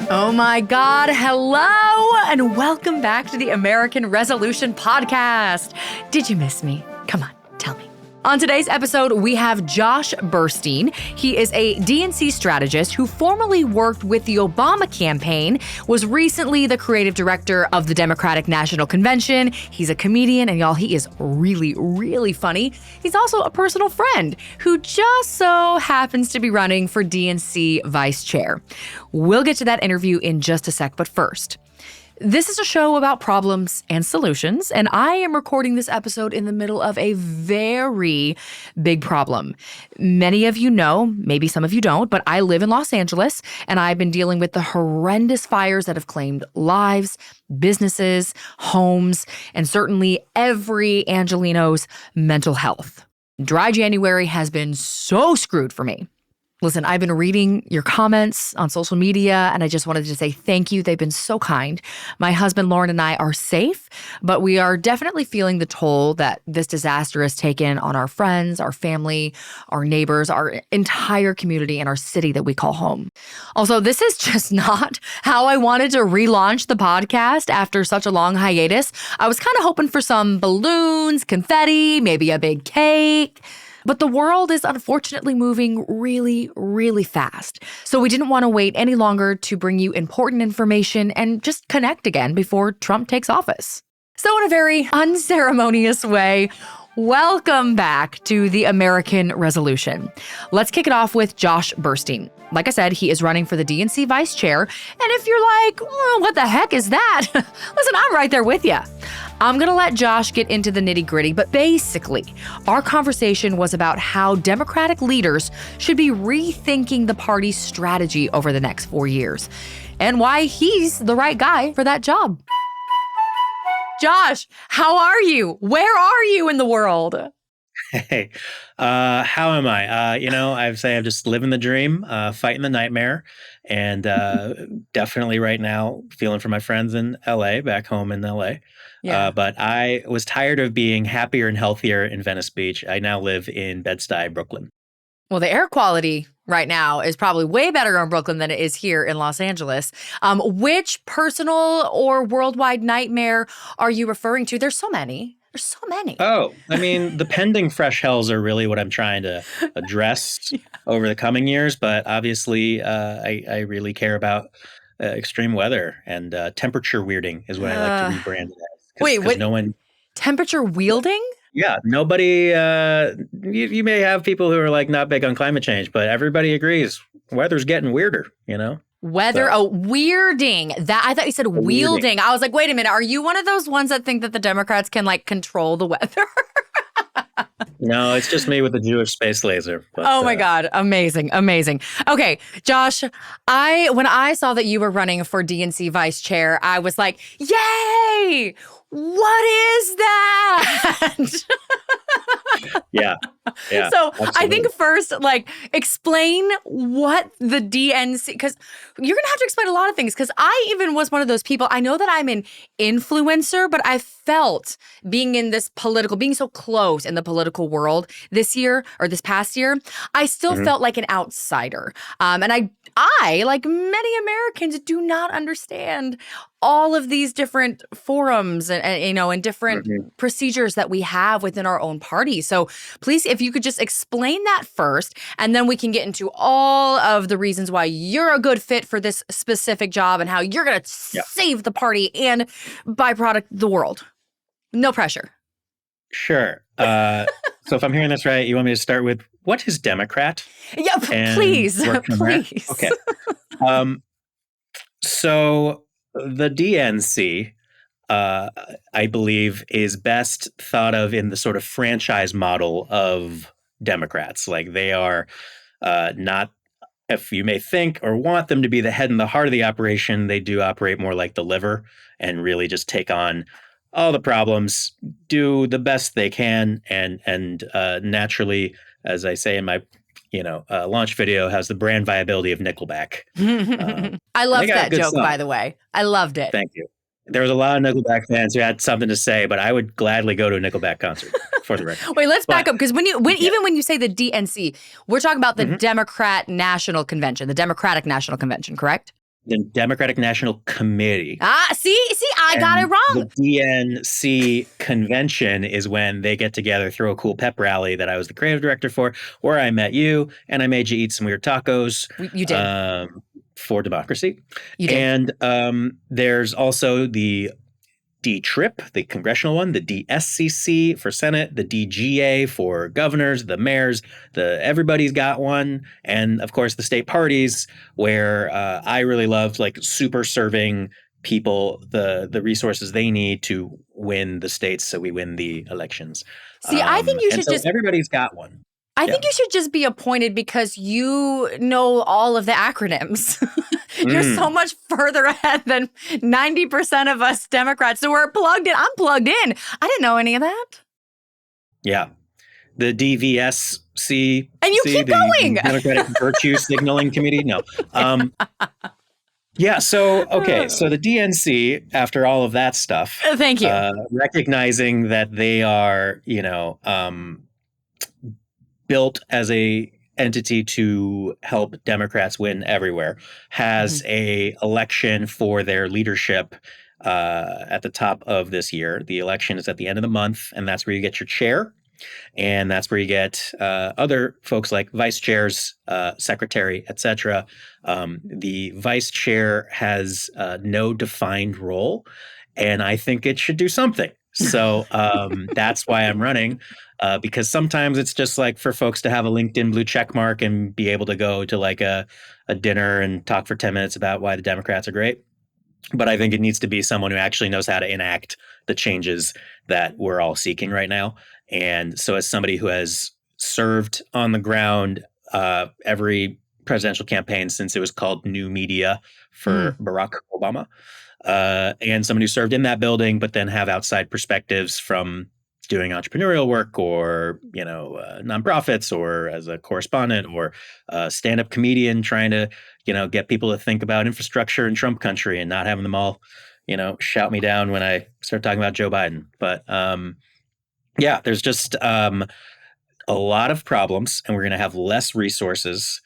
Oh my God, hello, and welcome back to the American Resolution Podcast. Did you miss me? Come on, tell me. On today's episode, we have Josh Burstein. He is a DNC strategist who formerly worked with the Obama campaign, was recently the creative director of the Democratic National Convention. He's a comedian, and y'all, he is really, really funny. He's also a personal friend who just so happens to be running for DNC vice chair. We'll get to that interview in just a sec, but first, this is a show about problems and solutions, and I am recording this episode in the middle of a very big problem. Many of you know, maybe some of you don't, but I live in Los Angeles, and I've been dealing with the horrendous fires that have claimed lives, businesses, homes, and certainly every Angelino's mental health. Dry January has been so screwed for me. Listen, I've been reading your comments on social media, and I just wanted to say thank you. They've been so kind. My husband, Lauren, and I are safe, but we are definitely feeling the toll that this disaster has taken on our friends, our family, our neighbors, our entire community, and our city that we call home. Also, this is just not how I wanted to relaunch the podcast after such a long hiatus. I was kind of hoping for some balloons, confetti, maybe a big cake. But the world is unfortunately moving really, really fast. So we didn't want to wait any longer to bring you important information and just connect again before Trump takes office. So in a very unceremonious way, welcome back to the American Resolution. Let's kick it off with Josh Burstein. Like I said, he is running for the DNC vice chair. And if you're like, what the heck is that? Listen, I'm right there with you. I'm going to let Josh get into the nitty-gritty, but basically, our conversation was about how Democratic leaders should be rethinking the party's strategy over the next 4 years, and why he's the right guy for that job. Josh, how are you? Where are you in the world? Hey, how am I? I'd say I'm just living the dream, fighting the nightmare, and definitely right now feeling for my friends in LA, back home in LA. Yeah. But I was tired of being happier and healthier in Venice Beach. I now live in Bed-Stuy, Brooklyn. Well, the air quality right now is probably way better in Brooklyn than it is here in Los Angeles. Which personal or worldwide nightmare are you referring to? There's so many. There's so many. Oh, I mean, the pending fresh hells are really what I'm trying to address over the coming years. But obviously, I really care about extreme weather, and temperature weirding is what I like to rebrand it as. Wait, what? No one Temperature wielding? Yeah, nobody. You may have people who are like not big on climate change, but everybody agrees weather's getting weirder. Weather, weirding. That I thought you said wielding. I was like, wait a minute, are you one of those ones that think that the Democrats can control the weather? No, it's just me with the Jewish space laser. But, oh my God. Amazing. Amazing. Okay, Josh, when I saw that you were running for DNC vice chair, I was like, yay! What is that? Yeah. So absolutely. I think first, explain what the DNC, because you're going to have to explain a lot of things, because I even was one of those people. I know that I'm an influencer, but I felt being so close in the political world this past year, I still felt like an outsider. And I, like many Americans, do not understand all of these different forums and different procedures that we have within our own party. So please, if you could just explain that first, and then we can get into all of the reasons why you're a good fit for this specific job and how you're going to save the party and byproduct the world. No pressure. Sure. So if I'm hearing this right, you want me to start with what is Democrat? Yeah, please. Please. Okay. So the DNC, I believe, is best thought of in the sort of franchise model of Democrats. Like they are not, if you may think or want them to be the head and the heart of the operation, they do operate more like the liver and really just take on all the problems, do the best they can, and naturally, as I say in my launch video, has the brand viability of Nickelback. I loved that joke, by the way. I loved it. Thank you. There was a lot of Nickelback fans who had something to say, but I would gladly go to a Nickelback concert for the record. Wait, let's back up, because even when you say the DNC, we're talking about the Democratic National Convention, correct? the Democratic National Committee. See, I got it And the wrong. DNC convention is when they get together, throw a cool pep rally that I was the creative director for, where I met you and I made you eat some weird tacos You did. For democracy. You did. And there's also the D-TRIP, the congressional one, the DSCC for Senate, the DGA for governors, the mayors, everybody's got one. And of course, the state parties, where I really loved like super serving people the resources they need to win the states so we win the elections. See, I think you and should so just everybody's got one. I Yeah. think you should just be appointed because you know all of the acronyms. You're so much further ahead than 90% of us Democrats. So we're plugged in. I'm plugged in. I didn't know any of that. Yeah. The DVSC. And you keep going. Democratic Virtue Signaling Committee. No. Yeah. So, okay. So the DNC, after all of that stuff. Thank you. Recognizing that they are, built as a entity to help Democrats win everywhere, has a election for their leadership at the top of this year. The election is at the end of the month, and that's where you get your chair. And that's where you get other folks like vice chairs, secretary, etc. The vice chair has no defined role, and I think it should do something. So that's why I'm running, because sometimes it's just like for folks to have a LinkedIn blue check mark and be able to go to like a dinner and talk for 10 minutes about why the Democrats are great. But I think it needs to be someone who actually knows how to enact the changes that we're all seeking right now. And so as somebody who has served on the ground every presidential campaign since it was called New Media for Barack Obama, and someone who served in that building, but then have outside perspectives from doing entrepreneurial work or, nonprofits or as a correspondent or a stand-up comedian trying to, get people to think about infrastructure in Trump country and not having them all, shout me down when I start talking about Joe Biden. But yeah, there's just a lot of problems, and we're going to have less resources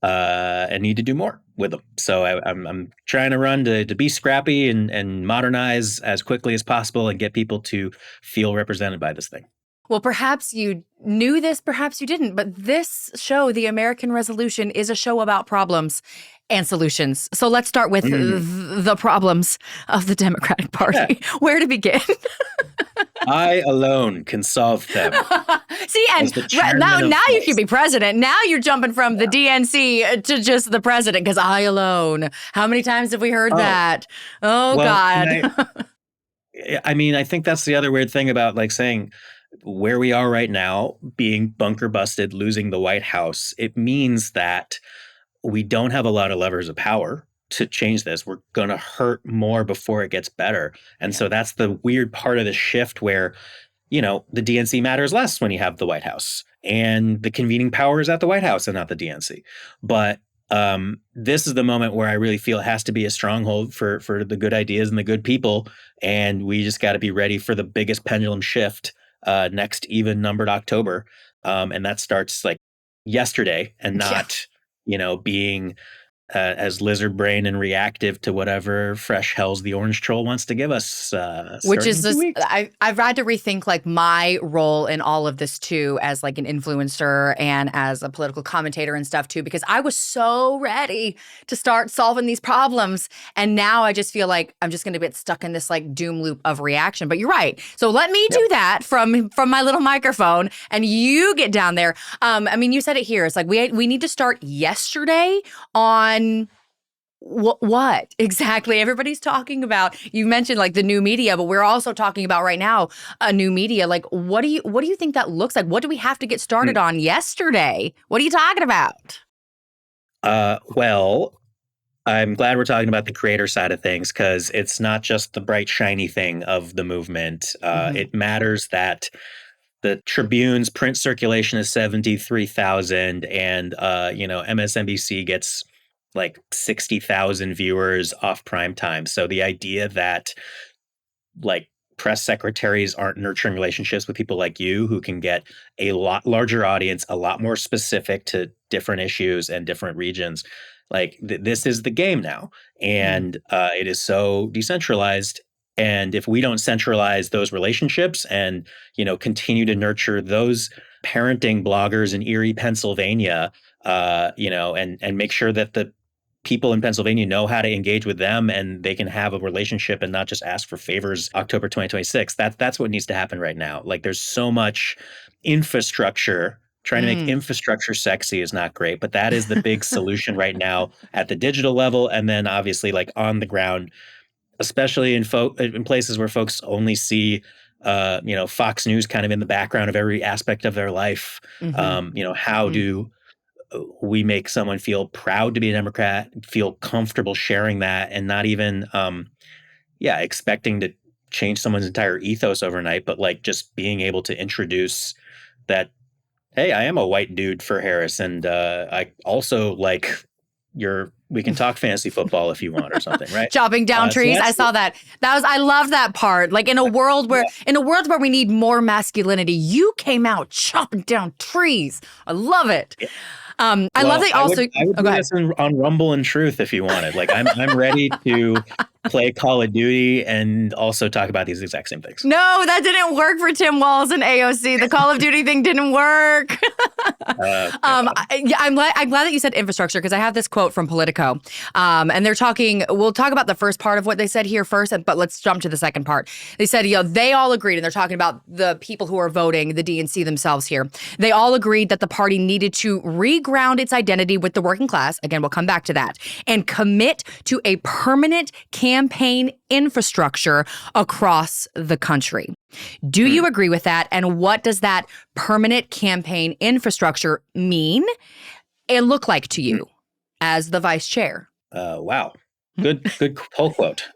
and need to do more with them. So I'm trying to run to be scrappy and modernize as quickly as possible and get people to feel represented by this thing. Well, perhaps you knew this, perhaps you didn't, but this show, The American Resolution, is a show about problems and solutions. So let's start with the problems of the Democratic Party. Yeah. Where to begin? I alone can solve them. See, and now you can be president. Now you're jumping from the DNC to just the president because I alone. How many times have we heard that? Oh, well, God. I think that's the other weird thing about like saying where we are right now, being bunker busted, losing the White House. It means that we don't have a lot of levers of power to change this. We're going to hurt more before it gets better. And so that's the weird part of the shift where, the DNC matters less when you have the White House and the convening power is at the White House and not the DNC. But this is the moment where I really feel it has to be a stronghold for the good ideas and the good people. And we just got to be ready for the biggest pendulum shift next even numbered October. And that starts like yesterday and not, being as lizard brain and reactive to whatever fresh hells the orange troll wants to give us. Which is just, I've had to rethink like my role in all of this too, as like an influencer and as a political commentator and stuff too, because I was so ready to start solving these problems. And now I just feel like I'm just going to get stuck in this like doom loop of reaction. But you're right. So let me do that from my little microphone and you get down there. You said it here. It's like we need to start yesterday on what exactly everybody's talking about. You mentioned like the new media, but we're also talking about right now a new media. Like, what do you think that looks like? What do we have to get started on yesterday? What are you talking about? Well, I'm glad we're talking about the creator side of things because it's not just the bright, shiny thing of the movement. It matters that the Tribune's print circulation is 73,000 and, MSNBC gets like 60,000 viewers off prime time. So the idea that like press secretaries aren't nurturing relationships with people like you who can get a lot larger audience, a lot more specific to different issues and different regions. Like this is the game now, and it is so decentralized. And if we don't centralize those relationships and continue to nurture those parenting bloggers in Erie, Pennsylvania, and make sure that the people in Pennsylvania know how to engage with them and they can have a relationship and not just ask for favors October 2026. That's what needs to happen right now. Like there's so much infrastructure. Trying to make infrastructure sexy is not great, but that is the big solution right now at the digital level. And then obviously like on the ground, especially in places where folks only see Fox News kind of in the background of every aspect of their life. How do we make someone feel proud to be a Democrat, feel comfortable sharing that, and not even expecting to change someone's entire ethos overnight, but like just being able to introduce that, hey, I am a white dude for Harris, and I also like we can talk fantasy football if you want or something, right? Chopping down trees. I saw that. I love that part. Like in a world where we need more masculinity, you came out chopping down trees. I love it. Yeah. I love that also. I would do this on Rumble and Truth if you wanted. Like I'm ready to play Call of Duty and also talk about these exact same things. No, that didn't work for Tim Walz and AOC. The Call of Duty thing didn't work. I'm glad that you said infrastructure because I have this quote from Politico, and they're talking. We'll talk about the first part of what they said here first, but let's jump to the second part. They said, they all agreed, and they're talking about the people who are voting, the DNC themselves here. They all agreed that the party needed to reground its identity with the working class. Again, we'll come back to that, and commit to a permanent campaign infrastructure across the country. Do you agree with that? And what does that permanent campaign infrastructure mean and look like to you as the vice chair? Wow. Good pull quote.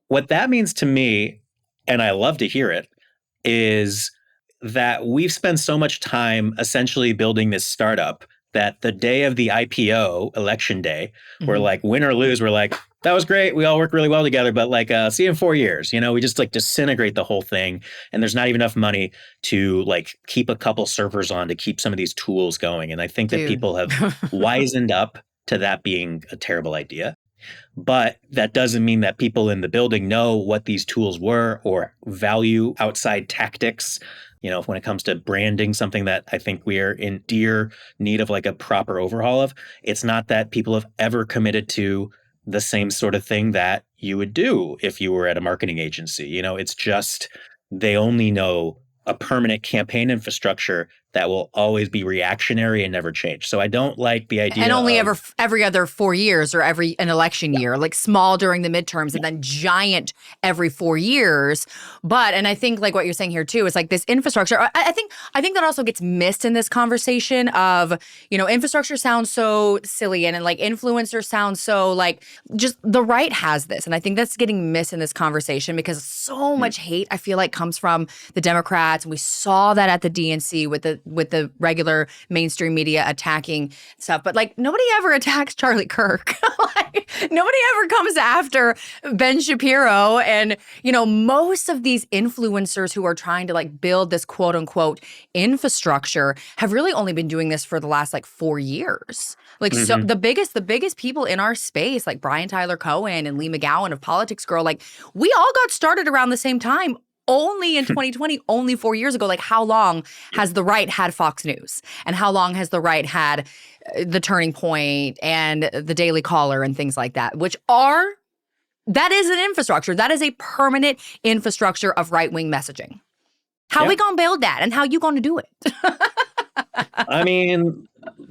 What that means to me, and I love to hear it, is that we've spent so much time essentially building this startup that the day of the IPO, election day, we're like, win or lose, we're like, that was great. We all worked really well together, but like, see you in 4 years. We just like disintegrate the whole thing. And there's not even enough money to like keep a couple servers on to keep some of these tools going. And I think that people have wisened up to that being a terrible idea. But that doesn't mean that people in the building know what these tools were or value outside tactics. When it comes to branding, something that I think we are in dear need of like a proper overhaul of, it's not that people have ever committed to the same sort of thing that you would do if you were at a marketing agency. It's just they only know a permanent campaign infrastructure that will always be reactionary and never change. So I don't like the idea and only every other 4 years or an election year, like small during the midterms and then giant every 4 years. And I think like what you're saying here too is like this infrastructure. I think that also gets missed in this conversation of, infrastructure sounds so silly and like influencers sound so like just the right has this. And I think that's getting missed in this conversation because so much hate I feel like comes from the Democrats. And we saw that at the DNC with the regular mainstream media attacking stuff. But like nobody ever attacks Charlie Kirk. Like, nobody ever comes after Ben Shapiro. And, most of these influencers who are trying to like build this quote unquote infrastructure have really only been doing this for the last like 4 years. Like so the biggest people in our space, like Brian Tyler Cohen and Lee McGowan of Politics Girl, like we all got started around the same time. Only in 2020, only 4 years ago. Like how long has the right had Fox News? And how long has the right had The Turning Point and The Daily Caller and things like that, that is an infrastructure. That is a permanent infrastructure of right-wing messaging. How we gonna build that and how you gonna do it? I mean,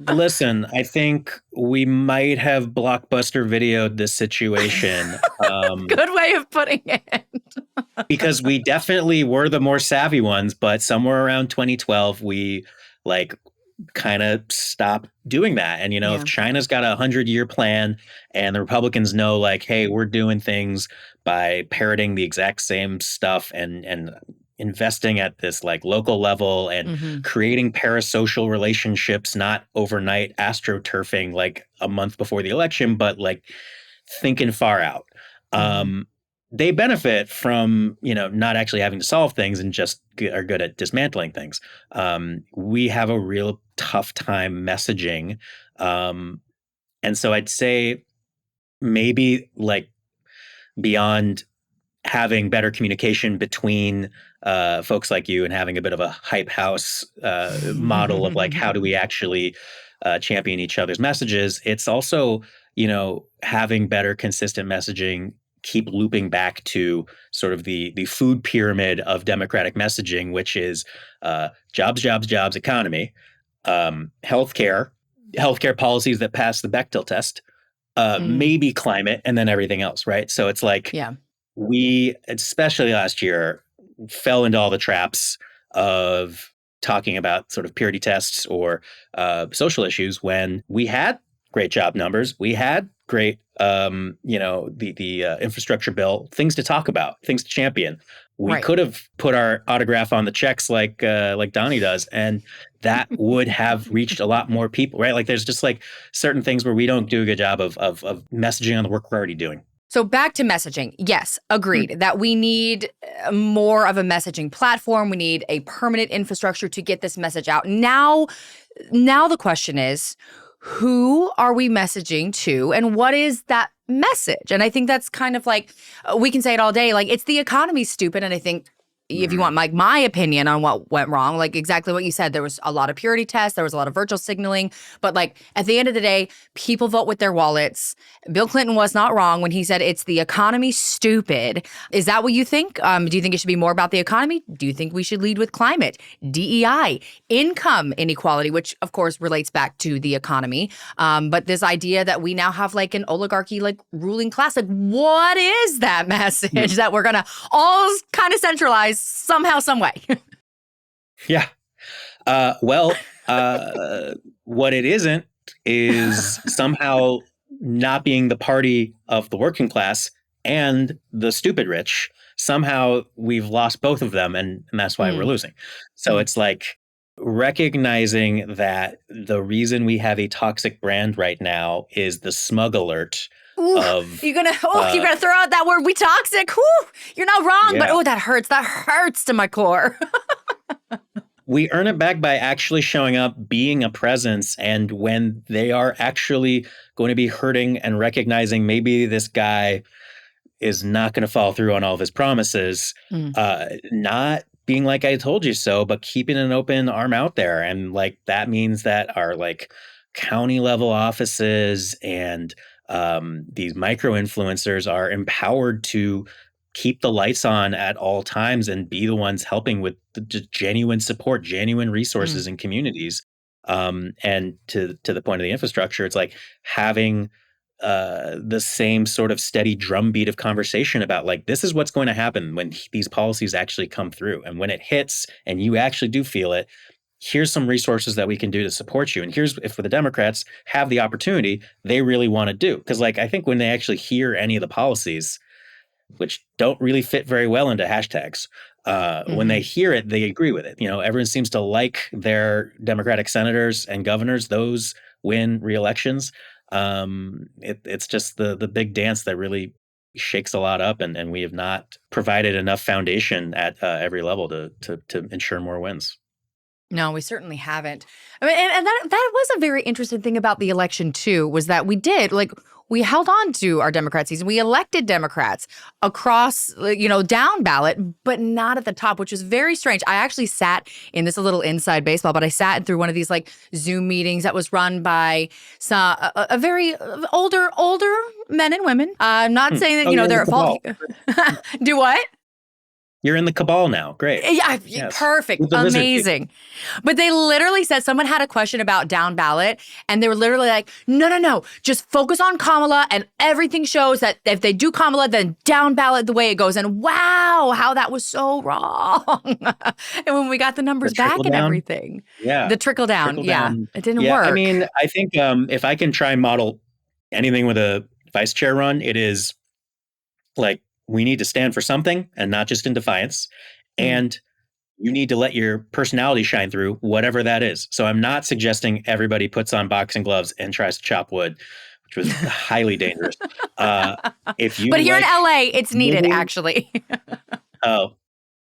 listen, I think we might have blockbuster videoed this situation. Good way of putting it. Because we definitely were the more savvy ones, but somewhere around 2012, we like kind of stopped doing that. And, if China's got a 100-year plan and the Republicans know like, hey, we're doing things by parroting the exact same stuff and investing at this like local level and creating parasocial relationships, not overnight astroturfing like a month before the election, but like thinking far out. they benefit from, not actually having to solve things and just are good at dismantling things. We have a real tough time messaging. And so I'd say maybe like beyond having better communication between folks like you and having a bit of a hype house model of like, how do we actually champion each other's messages? It's also, having better consistent messaging, keep looping back to sort of the food pyramid of democratic messaging, which is jobs, jobs, jobs, economy, healthcare policies that pass the Bechdel test, maybe climate, and then everything else, right? So it's like, Yeah. we, especially last year, fell into all the traps of talking about sort of purity tests or social issues when we had great job numbers, we had great, the infrastructure bill, things to talk about, things to champion. We Right. could have put our autograph on the checks like Donnie does, and that would have reached a lot more people, right? Like there's just like certain things where we don't do a good job of messaging on the work we're already doing. So back to messaging. Yes, agreed that we need more of a messaging platform. We need a permanent infrastructure to get this message out. Now the question is, who are we messaging to and what is that message? And I think that's kind of like, we can say it all day, like it's the economy, stupid. And I think if you want like my opinion on what went wrong, like exactly what you said, there was a lot of purity tests, there was a lot of virtual signaling, but like at the end of the day, people vote with their wallets. Bill Clinton was not wrong when he said it's the economy, stupid. Is that what you think? Do you think it should be more about the economy? Do you think we should lead with climate, DEI, income inequality, which of course relates back to the economy? But this idea that we now have like an oligarchy, like ruling class, like what is that message that we're gonna all kind of centralize somehow, some way? Yeah. Well, what it isn't is somehow not being the party of the working class and the stupid rich. Somehow we've lost both of them, and that's why we're losing. So it's like recognizing that the reason we have a toxic brand right now is the smug alert. You're gonna throw out that word, we toxic. You're not wrong, but that hurts to my core. We earn it back by actually showing up, being a presence, and when they are actually going to be hurting and recognizing maybe this guy is not going to follow through on all of his promises, not being like, I told you so, but keeping an open arm out there. And like, that means that our like county level offices and these micro influencers are empowered to keep the lights on at all times and be the ones helping with the genuine support, genuine resources in communities. And to the point of the infrastructure, it's like having the same sort of steady drumbeat of conversation about like, this is what's going to happen when these policies actually come through. And when it hits and you actually do feel it, here's some resources that we can do to support you. And here's, if for the Democrats have the opportunity, they really want to do. Because like, I think when they actually hear any of the policies, which don't really fit very well into hashtags, when they hear it, they agree with it. Everyone seems to like their Democratic senators and governors. Those win re-elections. It's just the big dance that really shakes a lot up. And we have not provided enough foundation at every level to ensure more wins. No, we certainly haven't. I mean, and that was a very interesting thing about the election too, was that we held on to our Democrat season. We elected Democrats across, down ballot, but not at the top, which was very strange. I actually sat in this, a little inside baseball, but I sat through one of these like Zoom meetings that was run by a very older men and women. I'm not saying that, they're at fault. Do what? You're in the cabal now. Great. Yeah, yes. Perfect. Amazing. But they literally said someone had a question about down ballot, and they were literally like, no, just focus on Kamala, and everything shows that if they do Kamala, then down ballot the way it goes. And wow, how that was so wrong. And when we got the numbers back and everything. Yeah. The trickle down. It didn't work. I mean, I think if I can try and model anything with a vice chair run, it is like, we need to stand for something and not just in defiance. And you need to let your personality shine through, whatever that is. So I'm not suggesting everybody puts on boxing gloves and tries to chop wood. which was highly dangerous. If you But here in like LA, it's needed, living, actually. oh,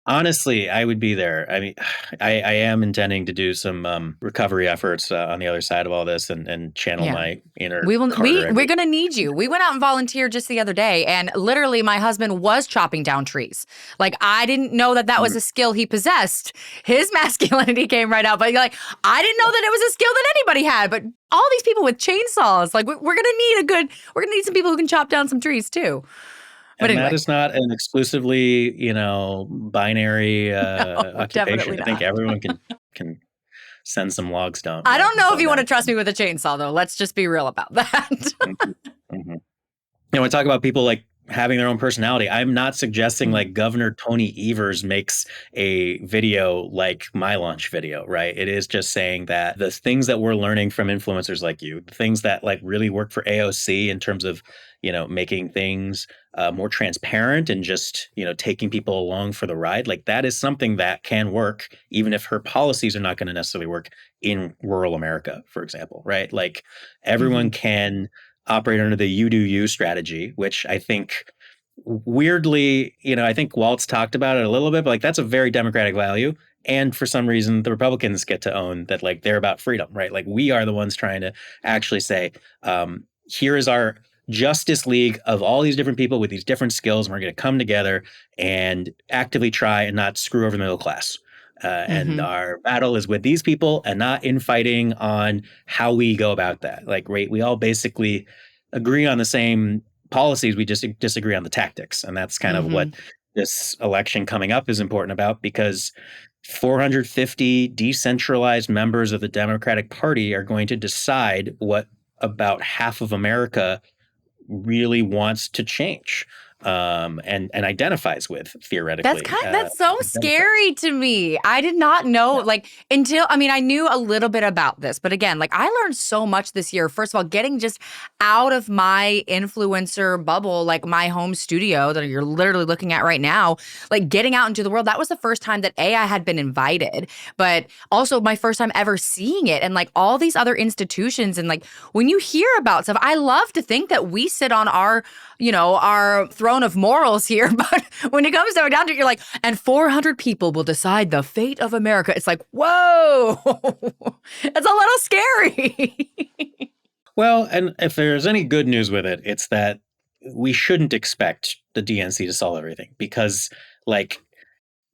honestly, I would be there. I mean, I am intending to do some recovery efforts on the other side of all this and channel Yeah. my inner We will. Carter. We're gonna need you. We went out and volunteered just the other day, and literally, my husband was chopping down trees. Like I didn't know that was a skill he possessed. His masculinity came right out, but you're like, I didn't know that it was a skill that anybody had. But all these people with chainsaws, like we're gonna need we're gonna need some people who can chop down some trees too. But And that anyway, is not an exclusively, binary no, occupation. definitely I think not. everyone can send some logs down. I Yeah, don't know if blow you want to down. trust me with a chainsaw, though. Let's just be real about that. Mhm, mhm. I talk about people like having their own personality. I'm not suggesting like Governor Tony Evers makes a video like my lunch video, right? It is just saying that the things that we're learning from influencers like you, the things that like really work for AOC in terms of, making things more transparent and just, taking people along for the ride, like that is something that can work, even if her policies are not going to necessarily work in rural America, for example, right? Like everyone Mhm. can operate under the you do you strategy, which I think weirdly, I think Waltz talked about it a little bit, but like that's a very democratic value. And for some reason, the Republicans get to own that, like they're about freedom, right? Like we are the ones trying to actually say, here is our Justice League of all these different people with these different skills, and we're going to come together and actively try and not screw over the middle class. And Mhm. our battle is with these people and not infighting on how we go about that. Like, right, we all basically agree on the same policies. We just disagree on the tactics. And that's kind of what Mhm. this election coming up is important about, because 450 decentralized members of the Democratic Party are going to decide what about half of America really wants to change, and identifies with theoretically. That's so Democrats. scary to me. I did not know, like, until, I mean, I knew a little bit about this, but again, like, I learned so much this year. First of all, getting just out of my influencer bubble, like my home studio that you're literally looking at right now, like getting out into the world. That was the first time that I had been invited, but also my first time ever seeing it. And like all these other institutions, and like when you hear about stuff, I love to think that we sit on our throne of morals here. But when it comes down to it, you're like, and 400 people will decide the fate of America. It's like, whoa, it's a little scary. Well, and if there's any good news with it, it's that we shouldn't expect the DNC to solve everything, because, like,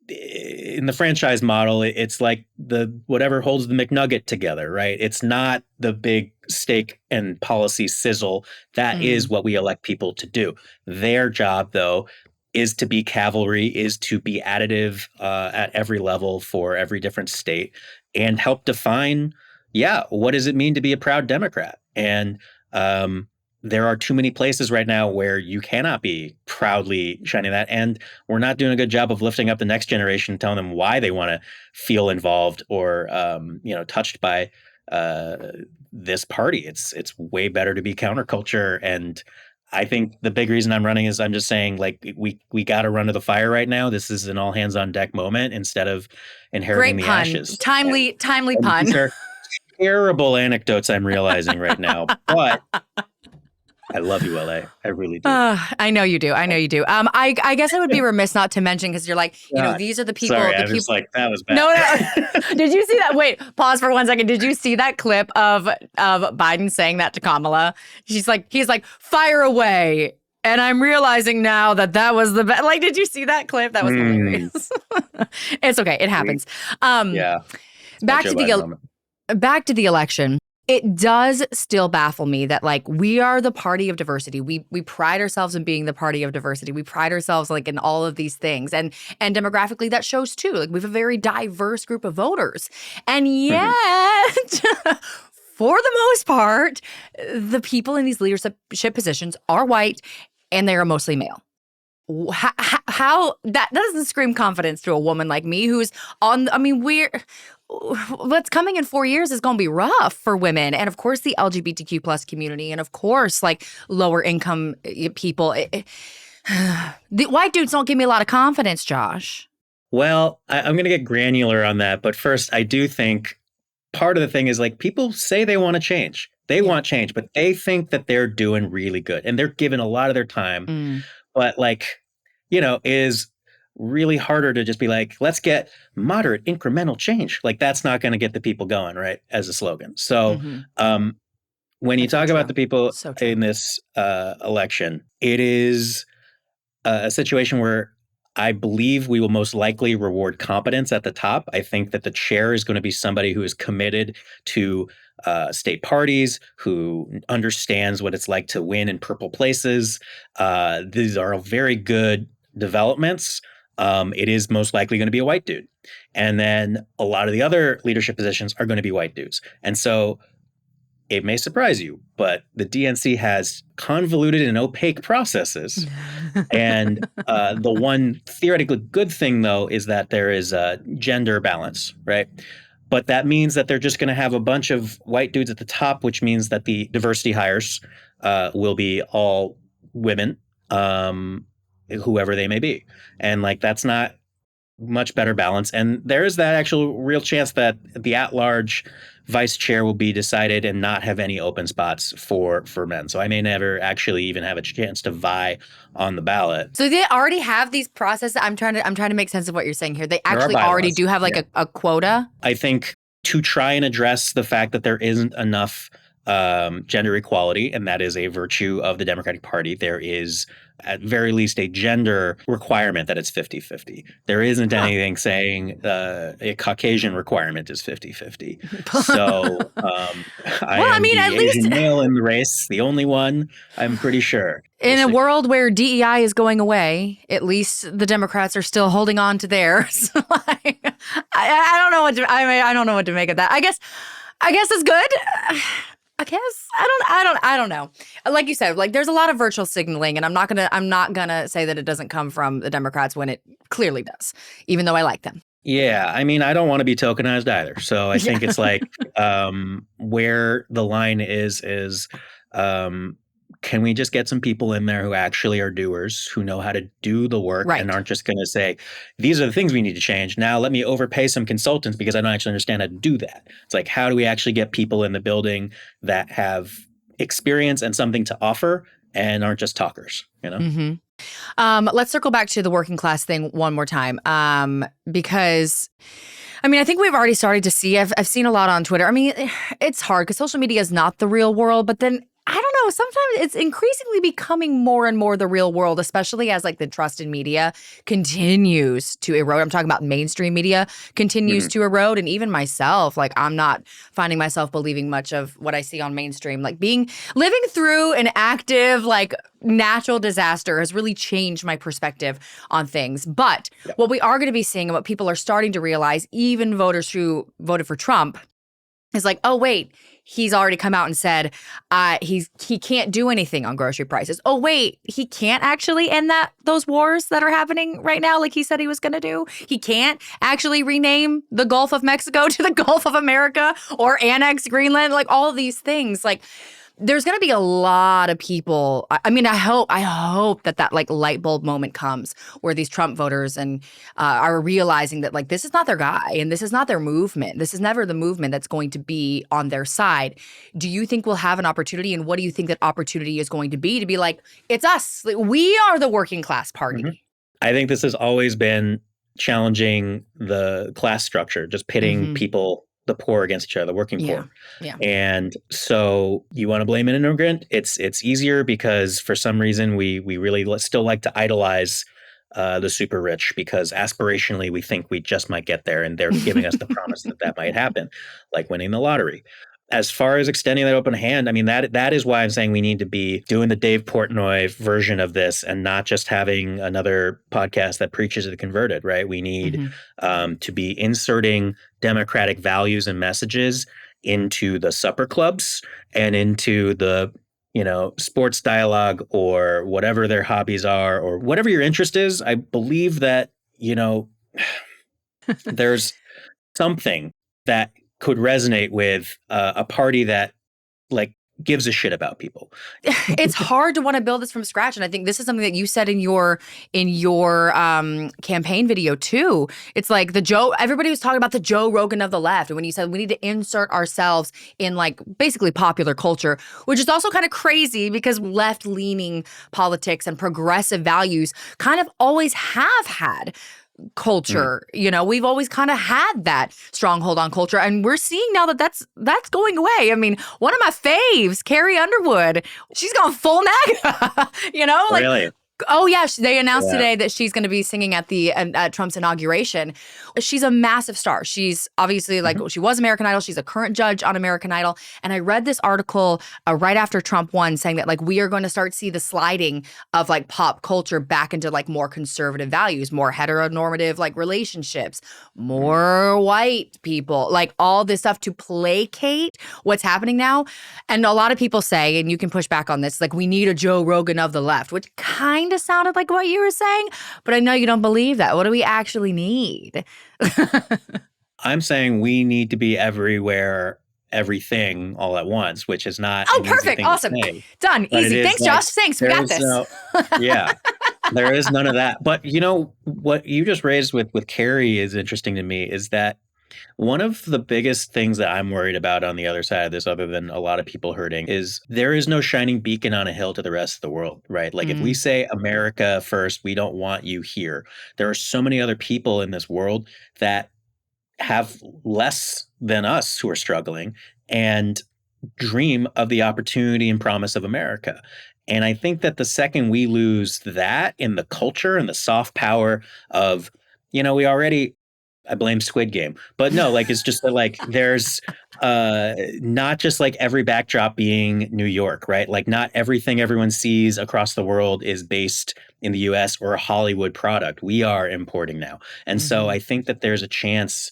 in the franchise model, it's like the whatever holds the McNugget together, right? It's not the big steak and policy sizzle. That is Mm. what we elect people to do. Their job, though, is to be cavalry, is to be additive at every level for every different state, and help define, yeah, what does it mean to be a proud Democrat? And um, there are too many places right now where you cannot be proudly shining that. And we're not doing a good job of lifting up the next generation, telling them why they want to feel involved or touched by uh, this party. It's way better to be counterculture. And I think the big reason I'm running is I'm just saying, like, we got to run to the fire right now. This is an all hands on deck moment instead of inheriting Great the pun. ashes. Timely And pun. these are terrible anecdotes I'm realizing right now, but I love you, LA. I really do. I know you do. I know you do. I guess I would be remiss not to mention, because you're like, God, these are the sorry, people, I was like, that was bad. No, no. Did you see that? Wait, pause for 1 second. Did you see that clip of Biden saying that to Kamala? He's like, fire away. And I'm realizing now that was the best. Like, did you see that clip? That was Mm, hilarious. It's okay. It we, happens. Um, yeah, it's my back Joe to Biden the moment. back to the election. It does still baffle me that, like, we are the party of diversity. We pride ourselves in being the party of diversity. We pride ourselves, like, in all of these things, and demographically that shows too. Like, we have a very diverse group of voters, and Mhm. yet, for the most part, the people in these leadership positions are white, and they are mostly male. How that doesn't scream confidence to a woman like me, who's on. I mean, what's coming in 4 years is going to be rough for women, and of course the LGBTQ plus community, and of course like lower income people. The white dudes don't give me a lot of confidence, Josh. Well, I'm going to get granular on that, but first, I do think part of the thing is like people say they want to change. They want change, but they think that they're doing really good and they're giving a lot of their time. But like, is really harder to just be like, let's get moderate incremental change. Like that's not going to get the people going, right? As a slogan. So when you talk about the people in this election, it is a situation where I believe we will most likely reward competence at the top. I think that the chair is going to be somebody who is committed to state parties, who understands what it's like to win in purple places. These are very good developments. It is most likely going to be a white dude. And then a lot of the other leadership positions are going to be white dudes. And so it may surprise you, but the DNC has convoluted and opaque processes. And the one theoretically good thing, though, is that there is a gender balance, right? But that means that they're just going to have a bunch of white dudes at the top, which means that the diversity hires will be all women, whoever they may be. And like that's not much better balance. And there is that actual real chance that the at-large vice chair will be decided and not have any open spots for men. So I may never actually even have a chance to vie on the ballot. So they already have these processes. I'm trying to make sense of what you're saying here. They actually already do have like a quota. I think to try and address the fact that there isn't enough gender equality, and that is a virtue of the Democratic Party, there is at very least a gender requirement that it's 50-50. There isn't anything saying a Caucasian requirement is 50-50. So I am the Asian male in the race, the only one, I'm pretty sure. In a world where DEI is going away, at least the Democrats are still holding on to theirs. I don't know I don't know what to make of that. I guess it's good. I guess I don't know. Like you said, like there's a lot of virtual signaling, and I'm not gonna say that it doesn't come from the Democrats when it clearly does, even though I like them. Yeah, I mean, I don't want to be tokenized either. So I think it's like where the line is can we just get some people in there who actually are doers, who know how to do the work and aren't just going to say, these are the things we need to change. Now let me overpay some consultants because I don't actually understand how to do that. It's like, how do we actually get people in the building that have experience and something to offer and aren't just talkers, Let's circle back to the working class thing one more time, because I mean, I think we've already started to see, I've seen a lot on Twitter. I mean, it's hard because social media is not the real world, but then I don't know, sometimes it's increasingly becoming more and more the real world, especially as like the trust in media continues to erode. I'm talking about mainstream media continues to erode. And even myself, like I'm not finding myself believing much of what I see on mainstream. Like living through an active, like natural disaster has really changed my perspective on things. But what we are going to be seeing and what people are starting to realize, even voters who voted for Trump, is like, oh, wait, he's already come out and said he can't do anything on grocery prices. Oh, wait, he can't actually end those wars that are happening right now like he said he was going to do. He can't actually rename the Gulf of Mexico to the Gulf of America or annex Greenland, like all of these things. Like there's going to be a lot of people. I mean, I hope that like light bulb moment comes where these Trump voters and are realizing that like this is not their guy and this is not their movement. This is never the movement that's going to be on their side. Do you think we'll have an opportunity, and what do you think that opportunity is going to be like, it's us. Like, we are the working class party. I think this has always been challenging the class structure, just pitting people, the poor against each other, the working poor. Yeah. And so you want to blame an immigrant? It's easier because for some reason we really still like to idolize the super rich because aspirationally we think we just might get there, and they're giving us the promise that might happen, like winning the lottery. As far as extending that open hand, I mean, that is why I'm saying we need to be doing the Dave Portnoy version of this and not just having another podcast that preaches to the converted, right? We need to be inserting democratic values and messages into the supper clubs and into the, sports dialogue or whatever their hobbies are or whatever your interest is. I believe that, there's something that could resonate with a party that like gives a shit about people. It's hard to want to build this from scratch, and I think this is something that you said in your campaign video too. It's like everybody was talking about the Joe Rogan of the left, and when you said we need to insert ourselves in like basically popular culture, which is also kind of crazy because left-leaning politics and progressive values kind of always have had culture. We've always kind of had that stronghold on culture, and we're seeing now that that's going away. I mean, one of my faves, Carrie Underwood, she's gone full NAGA. Like, Really? oh yeah, they announced today that she's going to be singing at Trump's inauguration. She's a massive star. She's obviously she was American Idol. She's a current judge on American Idol. And I read this article right after Trump won saying that like we are going to start see the sliding of like pop culture back into like more conservative values, more heteronormative like relationships, more white people, like all this stuff to placate what's happening now. And a lot of people say, and you can push back on this, like we need a Joe Rogan of the left, which kind of sounded like what you were saying, but I know you don't believe that. What do we actually need? I'm saying we need to be everywhere, everything all at once, which is not an perfect, easy awesome, say, done, easy. Thanks, Josh. Thanks, we got this. Yeah, there is none of that. But what you just raised with Carrie is interesting to me. Is that one of the biggest things that I'm worried about on the other side of this, other than a lot of people hurting, is there is no shining beacon on a hill to the rest of the world, right? Like if we say America first, we don't want you here. There are so many other people in this world that have less than us who are struggling and dream of the opportunity and promise of America. And I think that the second we lose that in the culture and the soft power of, I blame Squid Game, but no, like it's just that like there's not just like every backdrop being New York, right? Like not everything everyone sees across the world is based in the US or a Hollywood product. We are importing now. And so I think that there's a chance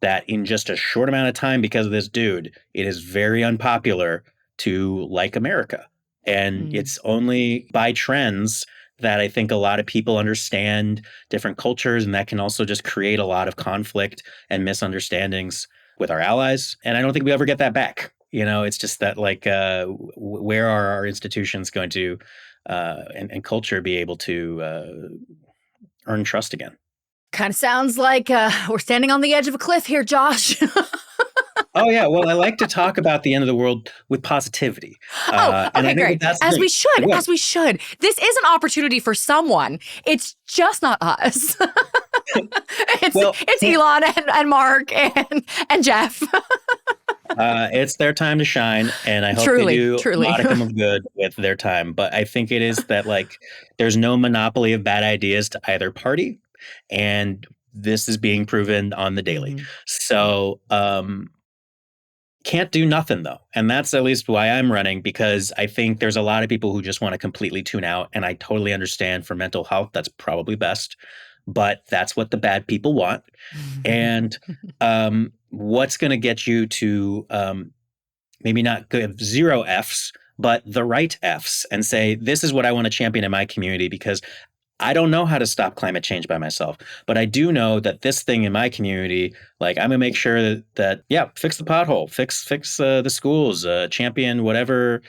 that in just a short amount of time, because of this dude, it is very unpopular to like America. And it's only by trends that I think a lot of people understand different cultures, and that can also just create a lot of conflict and misunderstandings with our allies. And I don't think we ever get that back. It's just that like, where are our institutions going to and culture be able to earn trust again? Kind of sounds like we're standing on the edge of a cliff here, Josh. Oh, yeah. Well, I like to talk about the end of the world with positivity. Okay, great. As we should. This is an opportunity for someone. It's just not us. It's Elon and Mark and Jeff. It's their time to shine, and I hope they do a modicum of good with their time. But I think it is that like there's no monopoly of bad ideas to either party, and this is being proven on the daily. So can't do nothing though. And that's at least why I'm running, because I think there's a lot of people who just want to completely tune out. And I totally understand for mental health, that's probably best. But that's what the bad people want. And what's going to get you to maybe not give 0 Fs, but the right Fs, and say, this is what I want to champion in my community, because I don't know how to stop climate change by myself, but I do know that this thing in my community, like I'm gonna make sure that fix the pothole, fix the schools, champion whatever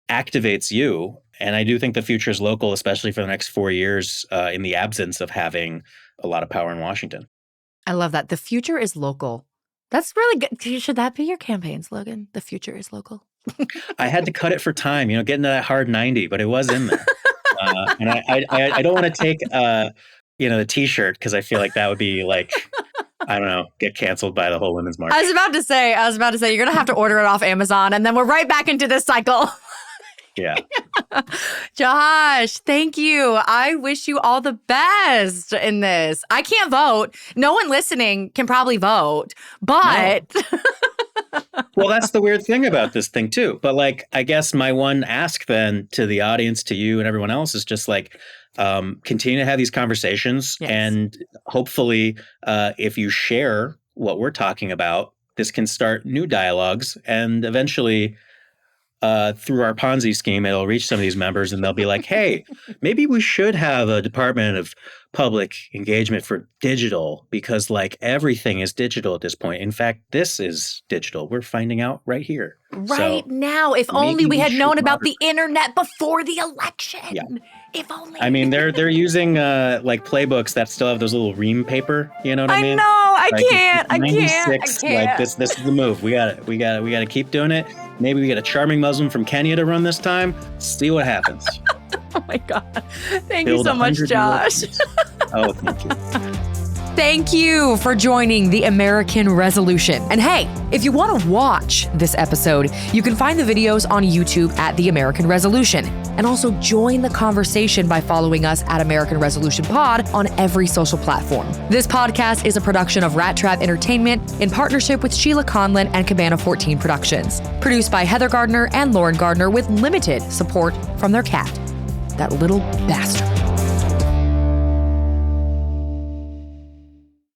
activates you. And I do think the future is local, especially for the next 4 years, in the absence of having a lot of power in Washington. I love that. The future is local. That's really good. Should that be your campaign slogan? The future is local. I had to cut it for time, getting to that hard 90, but it was in there. And I don't want to take, the T-shirt, because I feel like that would be like, I don't know, get canceled by the whole Women's March. I was about to say, you're going to have to order it off Amazon, and then we're right back into this cycle. Yeah. Josh, thank you. I wish you all the best in this. I can't vote. No one listening can probably vote, but... No. Well, that's the weird thing about this thing too. But like, I guess my one ask then to the audience, to you and everyone else, is just like, continue to have these conversations. Yes. And hopefully, if you share what we're talking about, this can start new dialogues and eventually through our Ponzi scheme, it'll reach some of these members and they'll be like, hey, maybe we should have a Department of Public Engagement for digital because like everything is digital at this point. In fact, this is digital. We're finding out right here. Right now. If only we had known about the internet before the election. Yeah. If only. I mean, they're using like playbooks that still have those little ream paper. You know what I mean? I know. I like, can't. Like this is the move. We got to keep doing it. Maybe we get a charming Muslim from Kenya to run this time. See what happens. Oh my God. Thank you so much, Josh. Oh, thank you. Thank you for joining the American Resolution. And hey, if you want to watch this episode, you can find the videos on YouTube at The American Resolution. And also join the conversation by following us at American Resolution Pod on every social platform. This podcast is a production of Rat Trap Entertainment in partnership with Sheila Conlon and Cabana 14 Productions. Produced by Heather Gardner and Lauren Gardner with limited support from their cat, that little bastard.